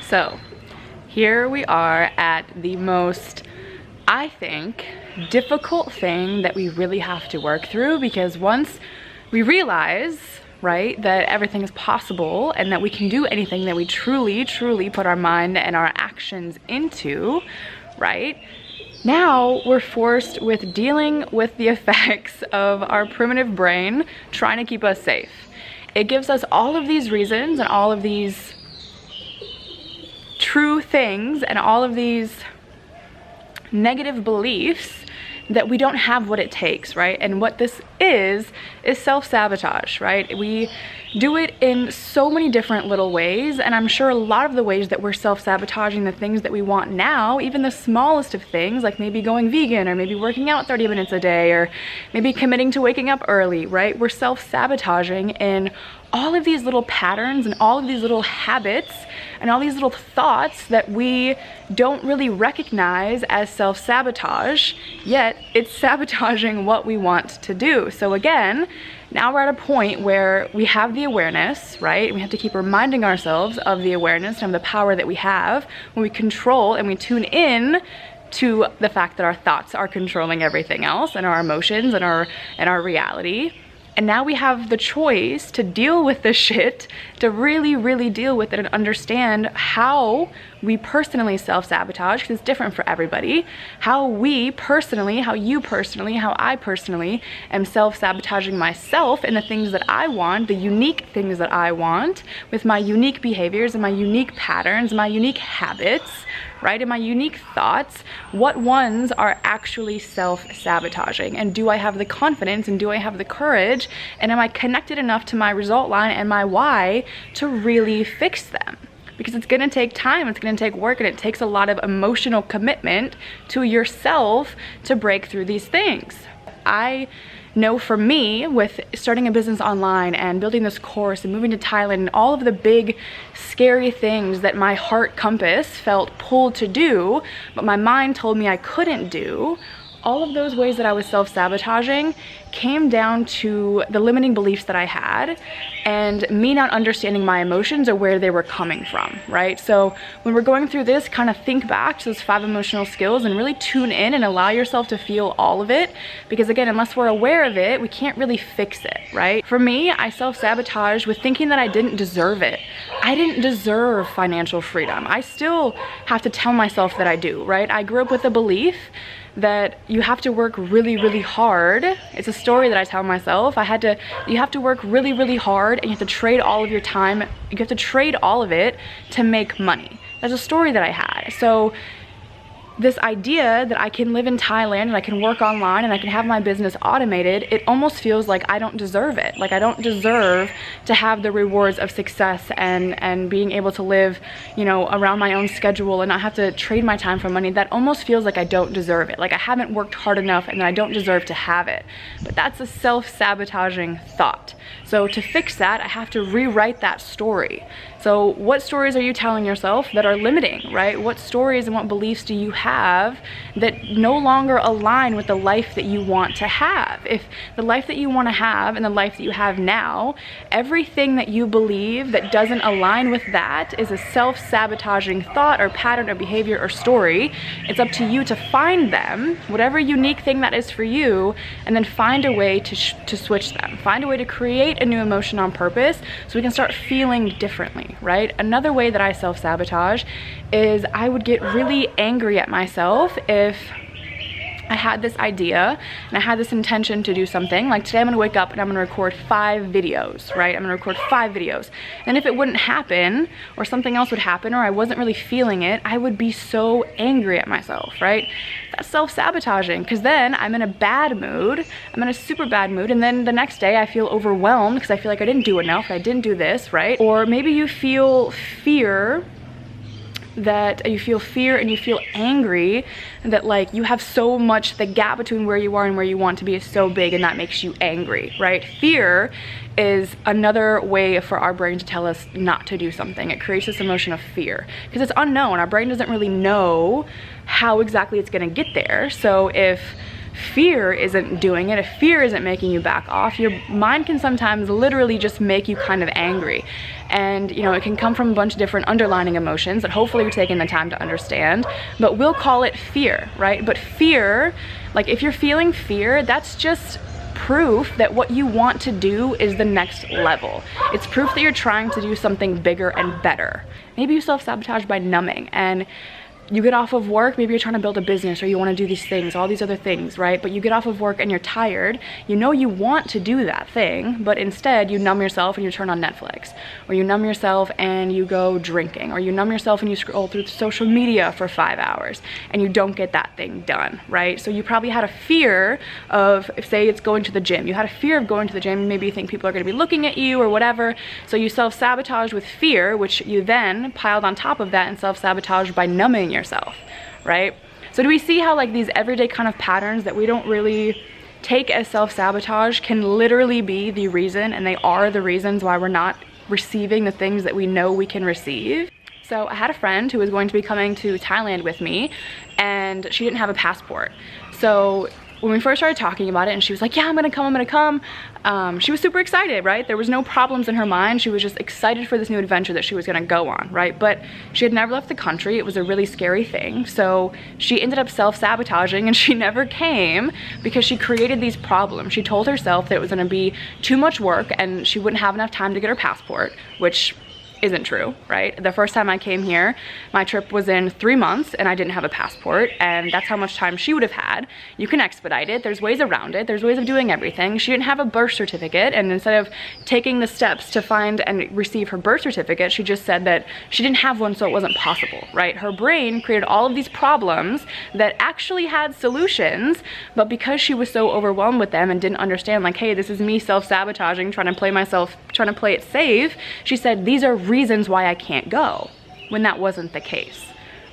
So here we are at the most, I think, difficult thing that we really have to work through, because once we realize, right, that everything is possible and that we can do anything that we truly put our mind and our actions into, right, now we're forced with dealing with the effects of our primitive brain trying to keep us safe. It gives us all of these reasons and all of these true things and all of these negative beliefs that we don't have what it takes, right? And what this is self-sabotage, right? We do it in so many different little ways, and I'm sure a lot of the ways that we're self-sabotaging the things that we want now, even the smallest of things, like maybe going vegan or maybe working out 30 minutes a day or maybe committing to waking up early, right? We're self-sabotaging in all of these little patterns and all of these little habits and all these little thoughts that we don't really recognize as self-sabotage, yet it's sabotaging what we want to do. So again, now we're at a point where we have the awareness, right? We have to keep reminding ourselves of the awareness and of the power that we have when we control and we tune in to the fact that our thoughts are controlling everything else, and our emotions and our reality. And now we have the choice to deal with this shit, to really deal with it and understand how we personally self-sabotage, because it's different for everybody. How we personally, how you personally, how I personally am self-sabotaging myself in the things that I want, the unique things that I want, with my unique behaviors and my unique patterns, my unique habits, right, and my unique thoughts. What ones are actually self-sabotaging, and do I have the confidence and do I have the courage, and am I connected enough to my result line and my why to really fix them? Because it's gonna take time, it's gonna take work, and it takes a lot of emotional commitment to yourself to break through these things. I know for me, with starting a business online and building this course and moving to Thailand and all of the big scary things that my heart compass felt pulled to do, but my mind told me I couldn't do, all of those ways that I was self-sabotaging came down to the limiting beliefs that I had and me not understanding my emotions or where they were coming from, right? So when we're going through this, kind of think back to those 5 emotional skills and really tune in and allow yourself to feel all of it, because again, unless we're aware of it, we can't really fix it, right? For me, I self-sabotaged with thinking that I didn't deserve it. I didn't deserve financial freedom. I still have to tell myself that I do, right? I grew up with a belief that you have to work really hard. It's a story that I tell myself. You have to work really hard, and you have to trade all of your time. You have to trade all of it to make money. That's a story that I had. So this idea that I can live in Thailand and I can work online and I can have my business automated, it almost feels like I don't deserve it. Like I don't deserve to have the rewards of success and being able to live, you know, around my own schedule and not have to trade my time for money. That almost feels like I don't deserve it. Like I haven't worked hard enough and I don't deserve to have it. But that's a self-sabotaging thought. So to fix that, I have to rewrite that story. So what stories are you telling yourself that are limiting, right? What stories and what beliefs do you have that no longer align with the life that you want to have? If the life that you want to have and the life that you have now, everything that you believe that doesn't align with that is a self-sabotaging thought or pattern or behavior or story. It's up to you to find them, whatever unique thing that is for you, and then find a way to switch them. Find a way to create a new emotion on purpose so we can start feeling differently, right? Another way that I self-sabotage is I would get really angry at myself if I had this idea and I had this intention to do something. Like today I'm gonna wake up and I'm gonna record 5 videos, right? I'm gonna record 5 videos. And if it wouldn't happen or something else would happen or I wasn't really feeling it, I would be so angry at myself, right? That's self-sabotaging, because then I'm in a bad mood. I'm in a super bad mood, and then the next day I feel overwhelmed because I feel like I didn't do enough, I didn't do this, right? Or maybe you feel fear and you feel angry that like you have so much, the gap between where you are and where you want to be is so big, and that makes you angry, right? Fear is another way for our brain to tell us not to do something. It creates this emotion of fear because it's unknown. Our brain doesn't really know how exactly it's going to get there. So if fear isn't doing it, if fear isn't making you back off, your mind can sometimes literally just make you kind of angry. And you know, it can come from a bunch of different underlining emotions that hopefully you're taking the time to understand, but we'll call it fear, right? But fear, like if you're feeling fear, that's just proof that what you want to do is the next level. It's proof that you're trying to do something bigger and better. Maybe you self-sabotage by numbing, and you get off of work, maybe you're trying to build a business, or you want to do these things, all these other things, right? But you get off of work and you're tired, you know you want to do that thing, but instead you numb yourself and you turn on Netflix, or you numb yourself and you go drinking, or you numb yourself and you scroll through social media for 5 hours and you don't get that thing done, right? So you probably had a fear of, say it's going to the gym, you had a fear of going to the gym, maybe you think people are going to be looking at you or whatever, so you self-sabotage with fear, which you then piled on top of that and self-sabotage by numbing yourself, right? So do we see how like these everyday kind of patterns that we don't really take as self-sabotage can literally be the reason, and they are the reasons why we're not receiving the things that we know we can receive? So I had a friend who was going to be coming to Thailand with me, and she didn't have a passport. So when we first started talking about it and she was like, yeah, I'm gonna come, she was super excited, right? There was no problems in her mind. She was just excited for this new adventure that she was gonna go on, right? But she had never left the country. It was a really scary thing. So she ended up self-sabotaging, and she never came because she created these problems. She told herself that it was gonna be too much work and she wouldn't have enough time to get her passport, which isn't true, right? The first time I came here, my trip was in 3 months and I didn't have a passport, and that's how much time she would have had. You can expedite it, there's ways around it, there's ways of doing everything. She didn't have a birth certificate, and instead of taking the steps to find and receive her birth certificate, she just said that she didn't have one, so it wasn't possible, right? Her brain created all of these problems that actually had solutions, but because she was so overwhelmed with them and didn't understand, like, hey, this is me self-sabotaging, trying to play it safe, she said, these are reasons why I can't go, when that wasn't the case,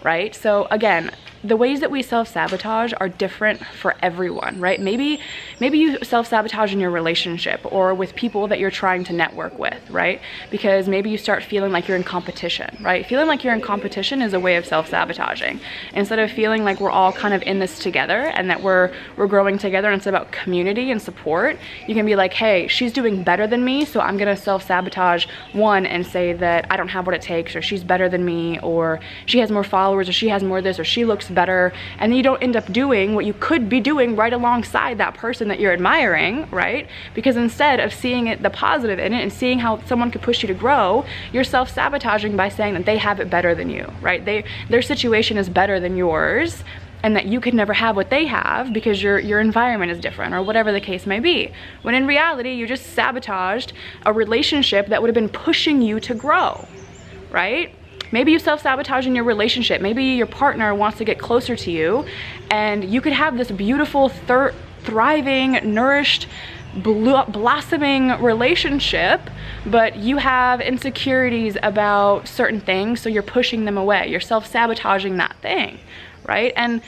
right? So again, the ways that we self-sabotage are different for everyone, right? Maybe you self-sabotage in your relationship or with people that you're trying to network with, right? Because maybe you start feeling like you're in competition, right? Feeling like you're in competition is a way of self-sabotaging. Instead of feeling like we're all kind of in this together and that we're growing together and it's about community and support, you can be like, hey, she's doing better than me, so I'm gonna self-sabotage one and say that I don't have what it takes, or she's better than me, or she has more followers, or she has more this, or she looks better, and then you don't end up doing what you could be doing right alongside that person that you're admiring, right? Because instead of seeing the positive in it and seeing how someone could push you to grow, you're self-sabotaging by saying that they have it better than you, right? Their situation is better than yours, and that you could never have what they have because your environment is different, or whatever the case may be. When in reality, you just sabotaged a relationship that would have been pushing you to grow, right? Maybe you self-sabotage in your relationship. Maybe your partner wants to get closer to you, and you could have this beautiful, thriving, nourished, blossoming relationship, but you have insecurities about certain things, so you're pushing them away. You're self-sabotaging that thing, right? And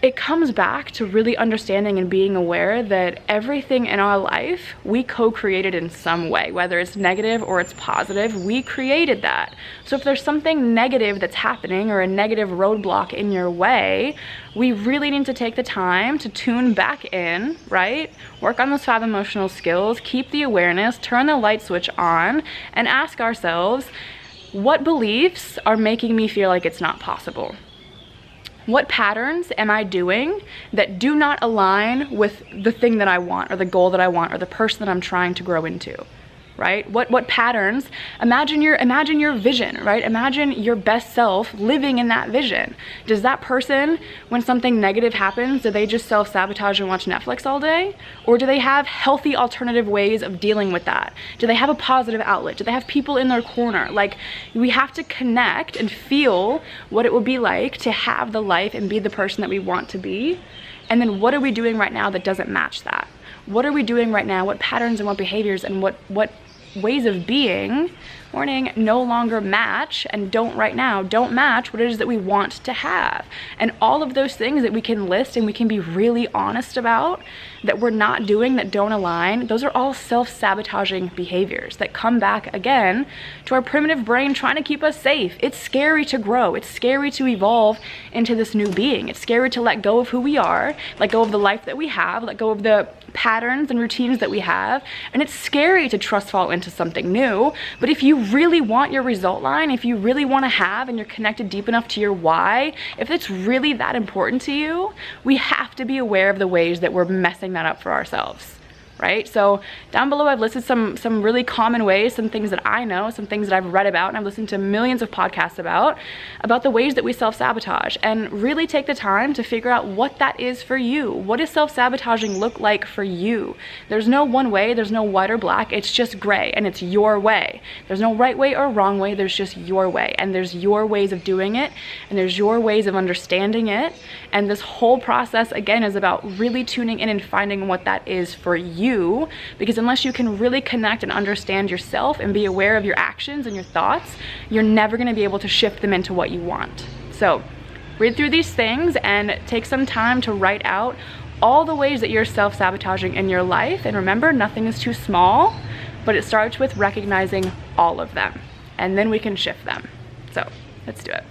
it comes back to really understanding and being aware that everything in our life we co-created in some way, whether it's negative or it's positive, we created that. So if there's something negative that's happening or a negative roadblock in your way, we really need to take the time to tune back in, right? Work on those 5 emotional skills, keep the awareness, turn the light switch on, and ask ourselves, what beliefs are making me feel like it's not possible? What patterns am I doing that do not align with the thing that I want, or the goal that I want, or the person that I'm trying to grow into, right? What patterns? Imagine your vision, right? Imagine your best self living in that vision. Does that person, when something negative happens, do they just self-sabotage and watch Netflix all day? Or do they have healthy alternative ways of dealing with that? Do they have a positive outlet? Do they have people in their corner? Like, we have to connect and feel what it would be like to have the life and be the person that we want to be. And then what are we doing right now that doesn't match that? What are we doing right now? What patterns and what behaviors and what ways of being, morning no longer match, and don't match what it is that we want to have. And all of those things that we can list and we can be really honest about that we're not doing, that don't align, those are all self-sabotaging behaviors that come back again to our primitive brain trying to keep us safe. It's scary to grow. It's scary to evolve into this new being. It's scary to let go of who we are, let go of the life that we have, let go of the patterns and routines that we have. And it's scary to trust fall into something new. But if you really want your result line, if you really want to have, and you're connected deep enough to your why, if it's really that important to you, we have to be aware of the ways that we're messing that up for ourselves, right? So down below I've listed some really common ways, some things that I know, some things that I've read about, and I've listened to millions of podcasts about the ways that we self-sabotage, and really take the time to figure out what that is for you. What does self-sabotaging look like for you? There's no one way, there's no white or black, it's just gray, and it's your way. There's no right way or wrong way, there's just your way, and there's your ways of doing it, and there's your ways of understanding it. And this whole process again is about really tuning in and finding what that is for you, because unless you can really connect and understand yourself and be aware of your actions and your thoughts, you're never going to be able to shift them into what you want. So read through these things and take some time to write out all the ways that you're self-sabotaging in your life. And remember, nothing is too small, but it starts with recognizing all of them, and then we can shift them. So let's do it.